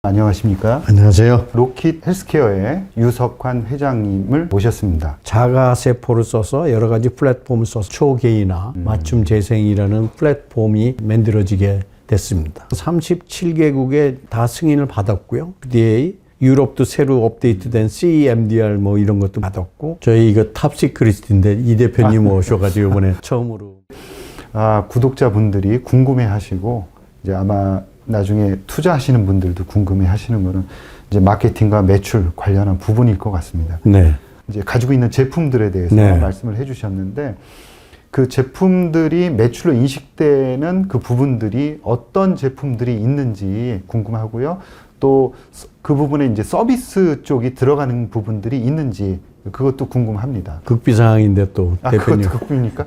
안녕하십니까? 안녕하세요. 로킷 헬스케어의 유석환 회장님을 모셨습니다. 자가세포를 써서 여러 가지 플랫폼을 써서 초계이나 맞춤 재생이라는 플랫폼이 만들어지게 됐습니다. 37개국에 다 승인을 받았고요. FDA, 유럽도 새로 업데이트된 CEMDR 뭐 이런 것도 받았고, 저희 이거 탑시크릿인데 이 대표님 오셔가지고 이번에 처음으로. 구독자분들이 궁금해하시고 이제 아마 나중에 투자하시는 분들도 궁금해하시는 거는 이제 마케팅과 매출 관련한 부분일 것 같습니다. 네. 이제 가지고 있는 제품들에 대해서 네. 말씀을 해주셨는데 그 제품들이 매출로 인식되는 그 부분들이 어떤 제품들이 있는지 궁금하고요. 또 그 부분에 이제 서비스 쪽이 들어가는 부분들이 있는지 그것도 궁금합니다. 극비상황인데 또 대표님. 그것도 극비입니까?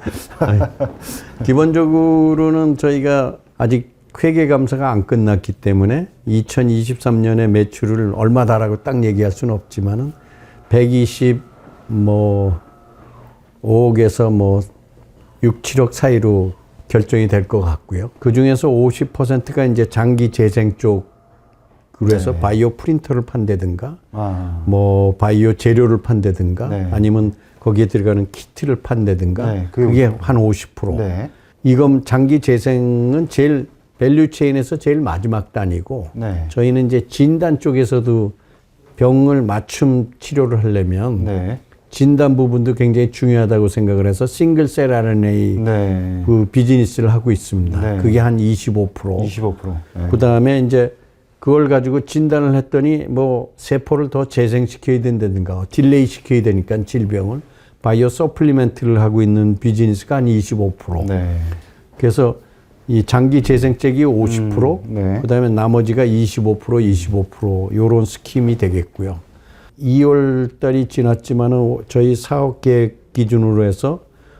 기본적으로는 저희가 아직 회계 감사가 안 끝났기 때문에 2023년에 매출을 얼마다라고 딱 얘기할 수는 없지만은 125억에서 6, 7억 사이로 결정이 될 것 같고요. 그 중에서 50%가 이제 장기 재생 쪽으로 해서 네. 바이오 프린터를 판다든가, 아, 바이오 재료를 판다든가, 네. 아니면 거기에 들어가는 키트를 판다든가, 네, 그게 한 50%. 네. 이건 장기 재생은 제일 밸류 체인에서 제일 마지막 단이고, 네. 저희는 이제 진단 쪽에서도 병을 맞춤 치료를 하려면 네. 진단 부분도 굉장히 중요하다고 생각을 해서 싱글셀 RNA 네. 그 비즈니스를 하고 있습니다. 네. 그게 한 25%. 25%. 네. 그 다음에 이제 그걸 가지고 진단을 했더니 세포를 더 재생시켜야 된다든가 딜레이 시켜야 되니까 질병을 바이오 서플리멘트를 하고 있는 비즈니스가 한 25%. 네. 그래서 이 장기 재생적이 50%, 네. 그다음에 나머지가 25% 요런 스킴이 되겠고요. 2월 달이 지났지만은 저희 사업 계획 기준으로 해서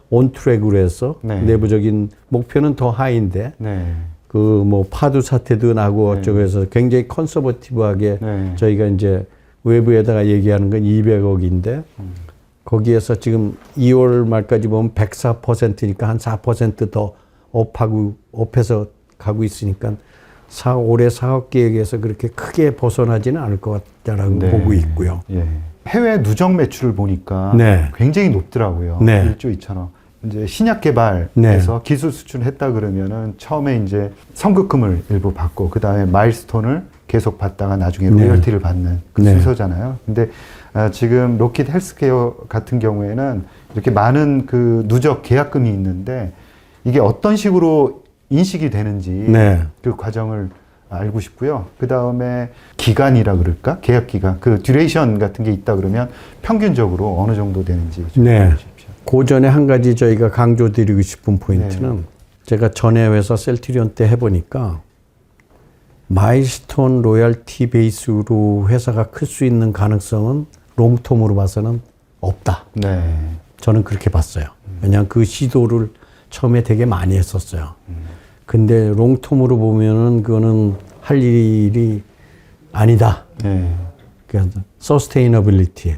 온트랙으로 해서 네. 내부적인 목표는 더 하인데 네. 파두 사태도 나고 네. 어쩌고 해서 굉장히 컨서버티브하게 네. 저희가 이제 외부에다가 얘기하는 건 200억인데 거기에서 지금 2월 말까지 보면 104%니까 한 4% 더 업해서 가고 있으니까 올해 사업 계획에서 그렇게 크게 벗어나지는 않을 것 같다라고 네. 보고 있고요. 예. 해외 누적 매출을 보니까 네. 굉장히 높더라고요. 네. 1조 2천억. 이제 신약 개발에서 네. 기술 수출했다 그러면은 처음에 이제 선급금을 일부 받고 그 다음에 마일스톤을 계속 받다가 나중에 네. 로열티를 받는 그 네. 순서잖아요. 근데 지금 로킷 헬스케어 같은 경우에는 이렇게 많은 그 누적 계약금이 있는데 이게 어떤 식으로 인식이 되는지 네. 그 과정을 알고 싶고요. 그 다음에 기간이라 그럴까? 계약 기간, 그 듀레이션 같은 게 있다 그러면 평균적으로 어느 정도 되는지 좀 네. 알려주십시오. 그 전에 한 가지 저희가 강조드리고 싶은 포인트는 제가 전에 회사 셀트리온 때 해보니까 마일스톤 로열티 베이스로 회사가 클 수 있는 가능성은 롱텀으로 봐서는 없다. 네. 저는 그렇게 봤어요. 왜냐하면 그 시도를 처음에 되게 많이 했었어요. 근데 롱텀으로 보면은 그거는 할 일이 아니다. 네. 그래서 서스테이너빌리티.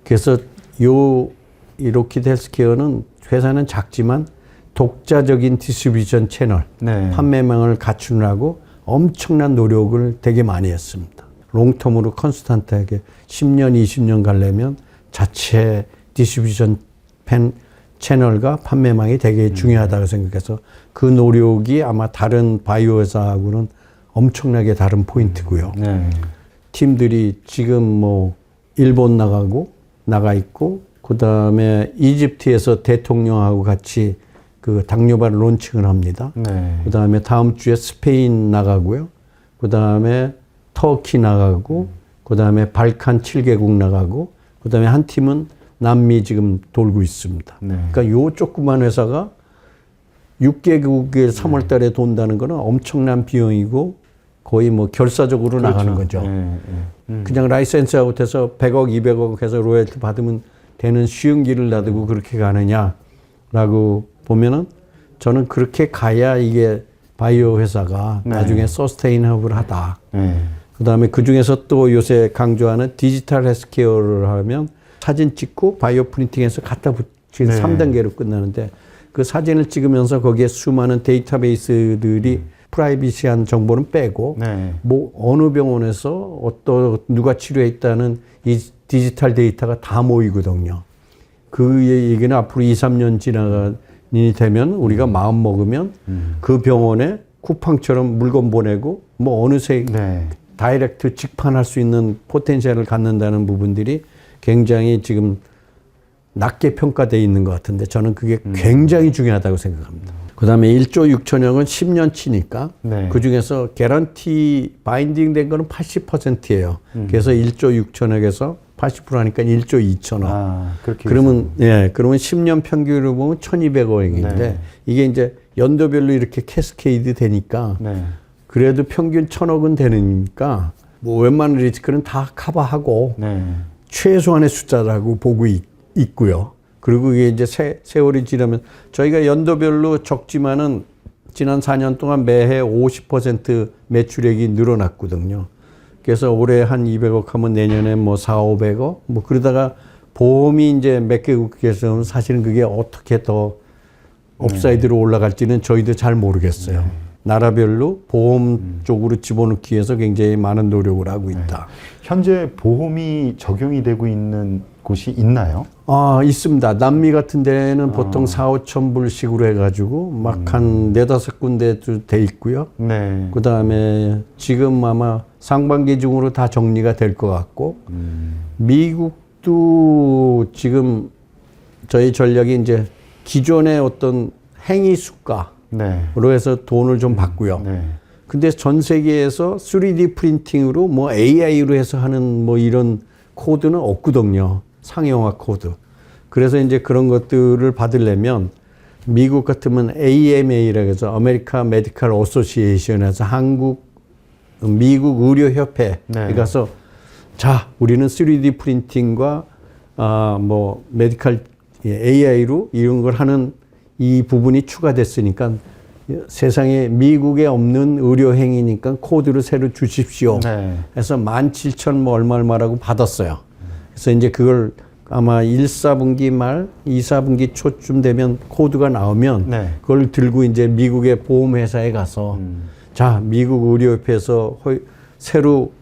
그래서 이 로킷 헬스케어는 회사는 작지만 독자적인 디스트리뷰션 채널, 네. 판매망을 갖추느라고 엄청난 노력을 되게 많이 했습니다. 롱텀으로 컨스탄트하게 10년, 20년 가려면 자체 디스트리뷰션 채널과 판매망이 되게 중요하다고 생각해서 그 노력이 아마 다른 바이오 회사하고는 엄청나게 다른 포인트고요. 네. 팀들이 지금 일본 나가 있고 그 다음에 이집트에서 대통령하고 같이 그 당뇨발 론칭을 합니다. 네. 그 다음에 다음 주에 스페인 나가고요. 그 다음에 터키 나가고, 그 다음에 발칸 7개국 나가고, 그 다음에 한 팀은 남미 지금 돌고 있습니다. 네. 그러니까 요 조그만 회사가 6개국에 3월 달에 돈다는 거는 엄청난 비용이고 거의 결사적으로 그렇죠. 나가는 거죠. 네. 그냥 라이센스 아웃해서 100억, 200억 해서 로열티 받으면 되는 쉬운 길을 놔두고 그렇게 가느냐라고 보면은 저는 그렇게 가야 이게 바이오 회사가 네. 나중에 서스테이너블하다. 네. 그 다음에 그 중에서 또 요새 강조하는 디지털 헬스케어를 하면 사진 찍고 바이오 프린팅해서 갖다 붙이는 네. 3단계로 끝나는데 그 사진을 찍으면서 거기에 수많은 데이터베이스들이 프라이빗시한 정보는 빼고 네. 뭐 어느 병원에서 누가 치료했다는 이 디지털 데이터가 다 모이거든요. 그 얘기는 앞으로 2, 3년 지나니 되면 우리가 마음 먹으면 그 병원에 쿠팡처럼 물건 보내고 뭐 어느새 네. 다이렉트 직판할 수 있는 포텐셜을 갖는다는 부분들이 굉장히 지금 낮게 평가되어 있는 것 같은데 저는 그게 굉장히 중요하다고 생각합니다. 그 다음에 1조 6천억은 10년치니까 네. 그 중에서 개런티 바인딩 된 거는 80%예요. 그래서 1조 6천억에서 80% 하니까 1조 2천억. 아, 그렇게 그러면, 예, 그러면 10년 평균으로 보면 1200억인데 네. 이게 이제 연도별로 이렇게 캐스케이드 되니까 네. 그래도 평균 1000억은 되니까 뭐 웬만한 리스크는 다 커버하고 네. 최소한의 숫자라고 보고 있고요. 그리고 이게 이제 세월이 지나면 저희가 연도별로 적지만은 지난 4년 동안 매해 50% 매출액이 늘어났거든요. 그래서 올해 한 200억 하면 내년에 뭐 4, 500억 뭐 그러다가 보험이 이제 몇 개국에서는 사실은 그게 어떻게 더 업사이드로 올라갈지는 저희도 잘 모르겠어요. 나라별로 보험 쪽으로 집어넣기 위해서 굉장히 많은 노력을 하고 있다. 현재 보험이 적용이 되고 있는 곳이 있나요? 아, 있습니다. 남미 같은 데는 보통 4, 5천 불씩으로 해가지고 막 한 4, 5군데도 돼 있고요. 네. 그 다음에 지금 아마 상반기 중으로 다 정리가 될 것 같고, 미국도 지금 저희 전략이 이제 기존의 어떤 행위 수가로 네. 해서 돈을 좀 받고요. 네. 근데 전 세계에서 3D 프린팅으로 뭐 AI로 해서 하는 뭐 이런 코드는 없거든요. 상용화 코드. 그래서 이제 그런 것들을 받으려면 미국 같으면 AMA라고 해서 아메리카 메디컬 어소시에이션에서 미국 의료협회에 네. 가서 자, 우리는 3D 프린팅과 뭐 메디컬 AI로 이런 걸 하는 이 부분이 추가됐으니까 세상에 미국에 없는 의료 행위니까 코드를 새로 주십시오. 네. 해서 17,000 뭐 얼마라고 받았어요. 그래서 이제 그걸 아마 1, 4분기 말, 2, 4분기 초쯤 되면 코드가 나오면 네. 그걸 들고 이제 미국의 보험회사에 가서 자, 미국 의료협회에서 새로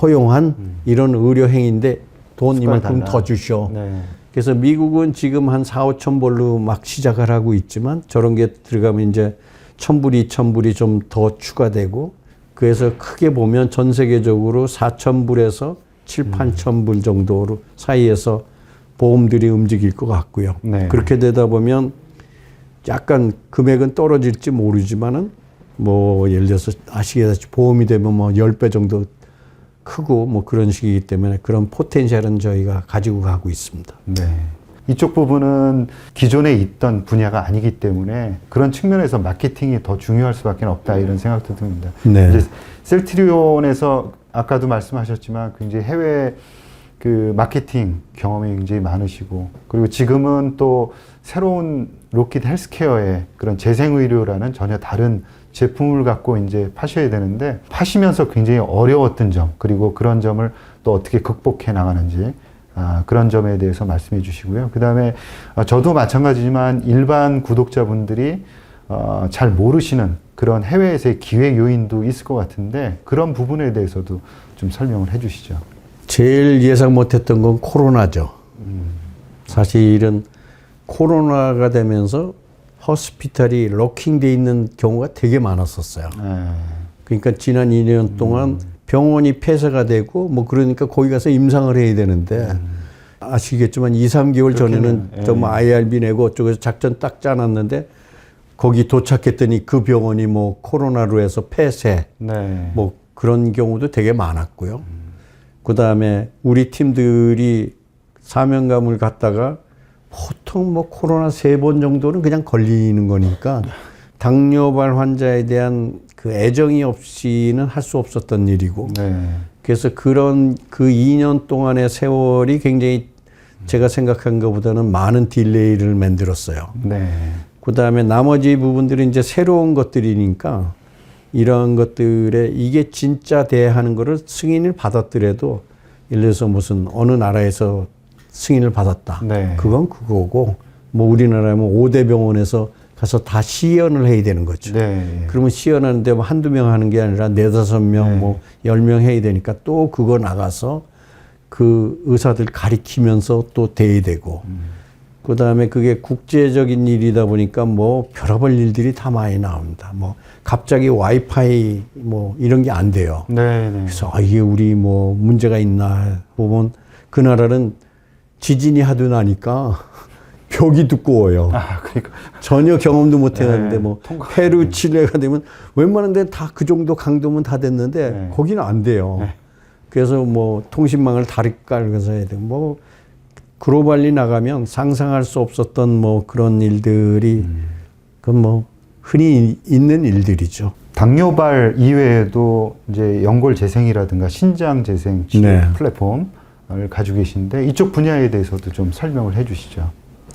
허용한 이런 의료 행위인데 돈 이만큼 더 주시오. 네. 그래서 미국은 지금 한 4, 5천 불로 막 시작을 하고 있지만 저런 게 들어가면 이제 1,000불, 2,000불이 좀 더 추가되고 그래서 크게 보면 전 세계적으로 4,000불에서 7, 8,000불 정도로 사이에서 보험들이 움직일 것 같고요. 네. 그렇게 되다 보면 약간 금액은 떨어질지 모르지만은 뭐 예를 들어서 아시겠다시피 보험이 되면 뭐 10배 정도 크고 뭐 그런 식이기 때문에 그런 포텐셜은 저희가 가지고 가고 있습니다. 네. 이쪽 부분은 기존에 있던 분야가 아니기 때문에 그런 측면에서 마케팅이 더 중요할 수밖에 없다 이런 생각도 듭니다. 네. 이제 셀트리온에서 아까도 말씀하셨지만 굉장히 해외 그 마케팅 경험이 굉장히 많으시고 그리고 지금은 또 새로운 로키드 헬스케어의 그런 재생의료라는 전혀 다른 제품을 갖고 이제 파셔야 되는데 파시면서 굉장히 어려웠던 점 그리고 그런 점을 또 어떻게 극복해 나가는지 그런 점에 대해서 말씀해 주시고요. 그 다음에 저도 마찬가지지만 일반 구독자분들이 잘 모르시는 그런 해외에서의 기회 요인도 있을 것 같은데 그런 부분에 대해서도 좀 설명을 해 주시죠. 제일 예상 못했던 건 코로나죠. 사실은 코로나가 되면서 호스피탈이 로킹돼 있는 경우가 되게 많았었어요. 그러니까 지난 2년 동안 병원이 폐쇄가 되고 뭐 그러니까 거기 가서 임상을 해야 되는데 아시겠지만 2, 3개월 전에는 정말 IRB 내고 어쩌고서 작전 딱 짜놨는데 거기 도착했더니 그 병원이 뭐 코로나로 해서 폐쇄 네. 뭐 그런 경우도 되게 많았고요. 그 다음에 우리 팀들이 사명감을 갖다가 보통 뭐 코로나 3번 정도는 그냥 걸리는 거니까 당뇨발 환자에 대한 그 애정이 없이는 할 수 없었던 일이고 네. 그래서 그런 그 2년 동안의 세월이 굉장히 제가 생각한 것보다는 많은 딜레이를 만들었어요. 네. 그 다음에 나머지 부분들은 이제 새로운 것들이니까 이런 것들에 이게 진짜 대하는 거를 승인을 받았더라도 예를 들어서 무슨 어느 나라에서 승인을 받았다. 네. 그건 그거고 뭐 우리나라면 5대 병원에서 가서 다 시연을 해야 되는 거죠. 네. 그러면 시연하는데 뭐 한두 명 하는 게 아니라 4-5명, 네. 뭐 10명 해야 되니까 또 그거 나가서 그 의사들 가리키면서 또 대야 되고. 그 다음에 그게 국제적인 일이다 보니까 뭐 별의별 일들이 다 많이 나옵니다. 뭐 갑자기 와이파이 뭐 이런 게 안 돼요. 네. 네. 그래서 이게 우리 뭐 문제가 있나 보면 그 나라는 지진이 하도 나니까 벽이 두꺼워요. 아, 그러니까. 전혀 경험도 못 해봤는데 네, 뭐 통과. 페루, 칠레가 되면 웬만한 데는 다 그 정도 강도면 다 됐는데 네. 거기는 안 돼요. 네. 그래서 뭐 통신망을 다리 깔아서 해야 되고 뭐 글로벌리 나가면 상상할 수 없었던 뭐 그런 일들이 그건 뭐 흔히 있는 일들이죠. 당뇨발 이외에도 이제 연골 재생이라든가 신장 재생 치료 네. 플랫폼을 가지고 계신데 이쪽 분야에 대해서도 좀 설명을 해 주시죠.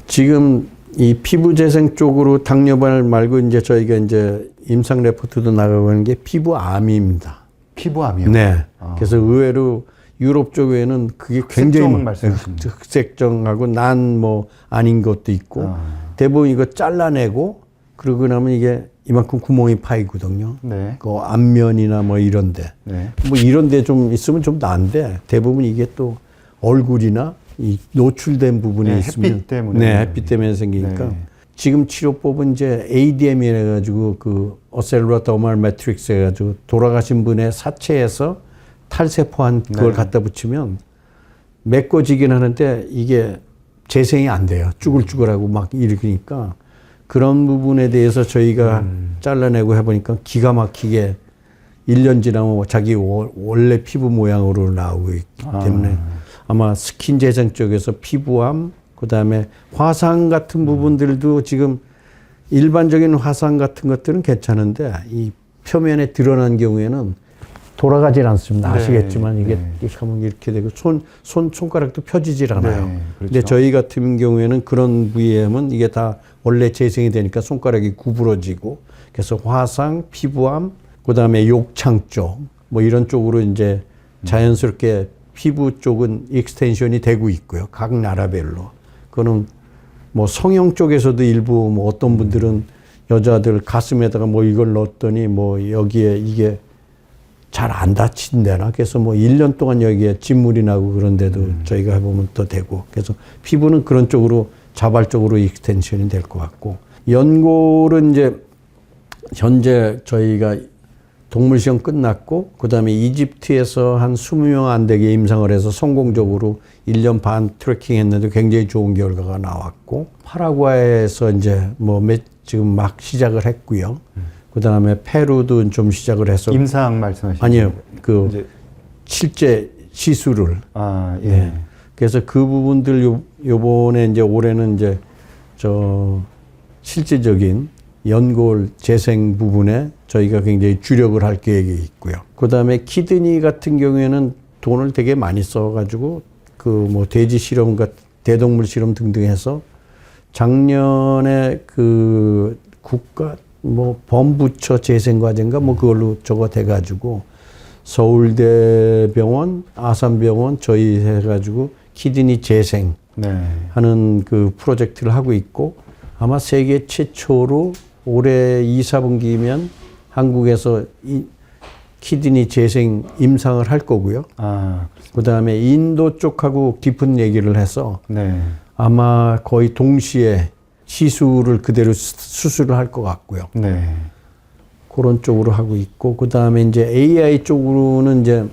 지금 이 피부 재생 쪽으로 당뇨발 말고 이제 저희가 이제 임상 레포트도 나가고 하는 게 피부암입니다. 피부암이요? 네. 아. 그래서 의외로 유럽 쪽에는 그게 굉장히 흑색종 말씀하시는 거죠? 흑색종하고 난 뭐 아닌 것도 있고 아. 대부분 이거 잘라내고 그러고 나면 이게 이만큼 구멍이 파이거든요. 네. 그 앞면이나 뭐 이런데 네. 뭐 이런데 좀 있으면 좀 나은데 대부분 이게 또 얼굴이나 이 노출된 부분이 네, 있으면 햇빛 때문에. 네, 햇빛 때문에 생기니까 네. 지금 치료법은 이제 ADM이라 해가지고 그 어셀루라 더멀 매트릭스 해가지고 돌아가신 분의 사체에서 탈세포한 그걸 네. 갖다 붙이면 메꿔지긴 하는데 이게 재생이 안 돼요. 쭈글쭈글하고 막 일으키니까 그런 부분에 대해서 저희가 잘라내고 해보니까 기가 막히게 1년 지나면 자기 원래 피부 모양으로 나오고 있기 때문에 아마 스킨 재생 쪽에서 피부암, 그 다음에 화상 같은 부분들도 지금 일반적인 화상 같은 것들은 괜찮은데 이 표면에 드러난 경우에는 돌아가질 않습니다. 네, 아시겠지만 이게 네. 이렇게 하면 이렇게 되고 손가락도 펴지질 않아요. 네, 그렇죠. 근데 저희 같은 경우에는 그런 부위에 하면 이게 다 원래 재생이 되니까 손가락이 구부러지고 그래서 화상, 피부암, 그 다음에 욕창 쪽 뭐 이런 쪽으로 이제 자연스럽게 피부 쪽은 익스텐션이 되고 있고요. 각 나라별로. 그거는 뭐 성형 쪽에서도 일부 뭐 어떤 분들은 여자들 가슴에다가 뭐 이걸 넣었더니 뭐 여기에 이게 잘 안 다친대나. 그래서 뭐 1년 동안 여기에 진물이 나고 그런데도 저희가 해보면 또 되고. 그래서 피부는 그런 쪽으로 자발적으로 익스텐션이 될 것 같고. 연골은 이제 현재 저희가 동물 시험 끝났고 그다음에 이집트에서 한 20명 안 되게 임상을 해서 성공적으로 1년 반 트래킹 했는데 굉장히 좋은 결과가 나왔고 파라과이에서 이제 뭐 지금 막 시작을 했고요. 그다음에 페루도 좀 시작을 해서 임상 말씀하시는 아니요. 그 이제 실제 시술을 아, 예. 예. 그래서 그 부분들 요번에 이제 올해는 이제 저 실제적인 연골 재생 부분에 저희가 굉장히 주력을 할 계획이 있고요. 그 다음에 키드니 같은 경우에는 돈을 되게 많이 써가지고 그 뭐 돼지 실험, 대동물 실험 등등 해서 작년에 그 국가 뭐 범부처 재생과제인가 뭐 그걸로 저거 돼가지고 서울대병원, 아산병원 저희 해가지고 키드니 재생 네. 하는 그 프로젝트를 하고 있고 아마 세계 최초로 올해 2, 4분기면 한국에서 이 키드니 재생 임상을 할 거고요. 아, 그 다음에 인도 쪽하고 깊은 얘기를 해서 네. 아마 거의 동시에 시술을 그대로 수술을 할 것 같고요. 네. 그런 쪽으로 하고 있고, 그 다음에 이제 AI 쪽으로는 이제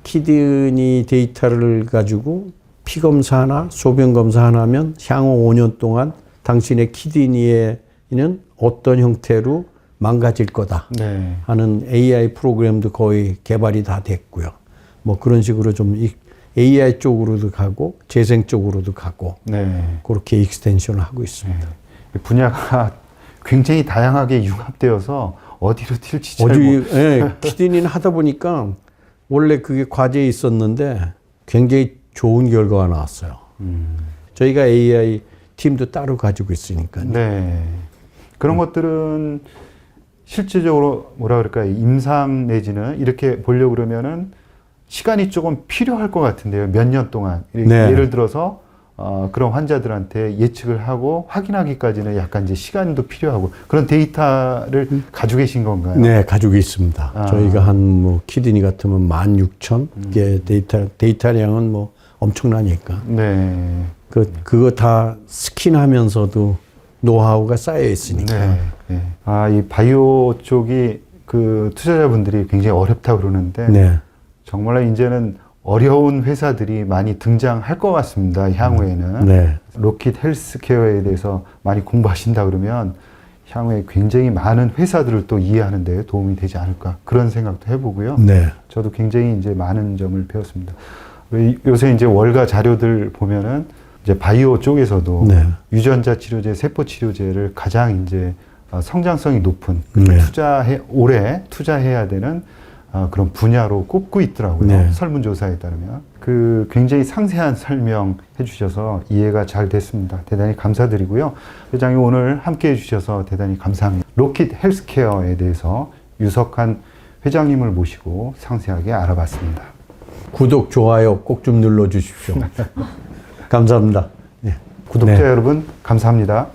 키드니 데이터를 가지고 피 검사나 소변 검사 하나면 향후 5년 동안 당신의 키드니에는 어떤 형태로 망가질 거다 네. 하는 AI 프로그램도 거의 개발이 다 됐고요. 뭐 그런 식으로 좀 AI 쪽으로도 가고 재생 쪽으로도 가고 네. 그렇게 익스텐션을 하고 있습니다. 분야가 굉장히 다양하게 융합되어서 어디로 튈지 잘 예, 키드니는 하다 보니까 원래 그게 과제에 있었는데 굉장히 좋은 결과가 나왔어요. 저희가 AI 팀도 따로 가지고 있으니까요. 네. 그런 것들은 실질적으로 뭐라 그럴까요? 임상 내지는 이렇게 보려고 그러면은 시간이 조금 필요할 것 같은데요. 몇 년 동안. 네. 예를 들어서 그런 환자들한테 예측을 하고 확인하기까지는 약간 이제 시간도 필요하고 그런 데이터를 가지고 계신 건가요? 네, 가지고 있습니다. 저희가 한 뭐 키드니 같으면 16,000개 데이터량은 뭐 엄청나니까. 네. 그거 다 스킨하면서도 노하우가 쌓여 있으니까. 네. 네. 이 바이오 쪽이 그 투자자분들이 굉장히 어렵다고 그러는데 네. 정말 이제는 어려운 회사들이 많이 등장할 것 같습니다. 향후에는. 네. 로킷 헬스케어에 대해서 많이 공부하신다 그러면 향후에 굉장히 많은 회사들을 또 이해하는 데 도움이 되지 않을까 그런 생각도 해보고요. 네. 저도 굉장히 이제 많은 점을 배웠습니다. 요새 이제 월가 자료들 보면은 이제 바이오 쪽에서도 네. 유전자 치료제, 세포 치료제를 가장 이제 성장성이 높은 네. 오래 투자해야 되는 그런 분야로 꼽고 있더라고요. 네. 설문조사에 따르면. 그 굉장히 상세한 설명해 주셔서 이해가 잘 됐습니다. 대단히 감사드리고요. 회장님 오늘 함께 해 주셔서 대단히 감사합니다. 로킷 헬스케어에 대해서 유석한 회장님을 모시고 상세하게 알아봤습니다. 구독, 좋아요 꼭 좀 눌러주십시오. 감사합니다. 네. 구독자 네. 여러분 감사합니다.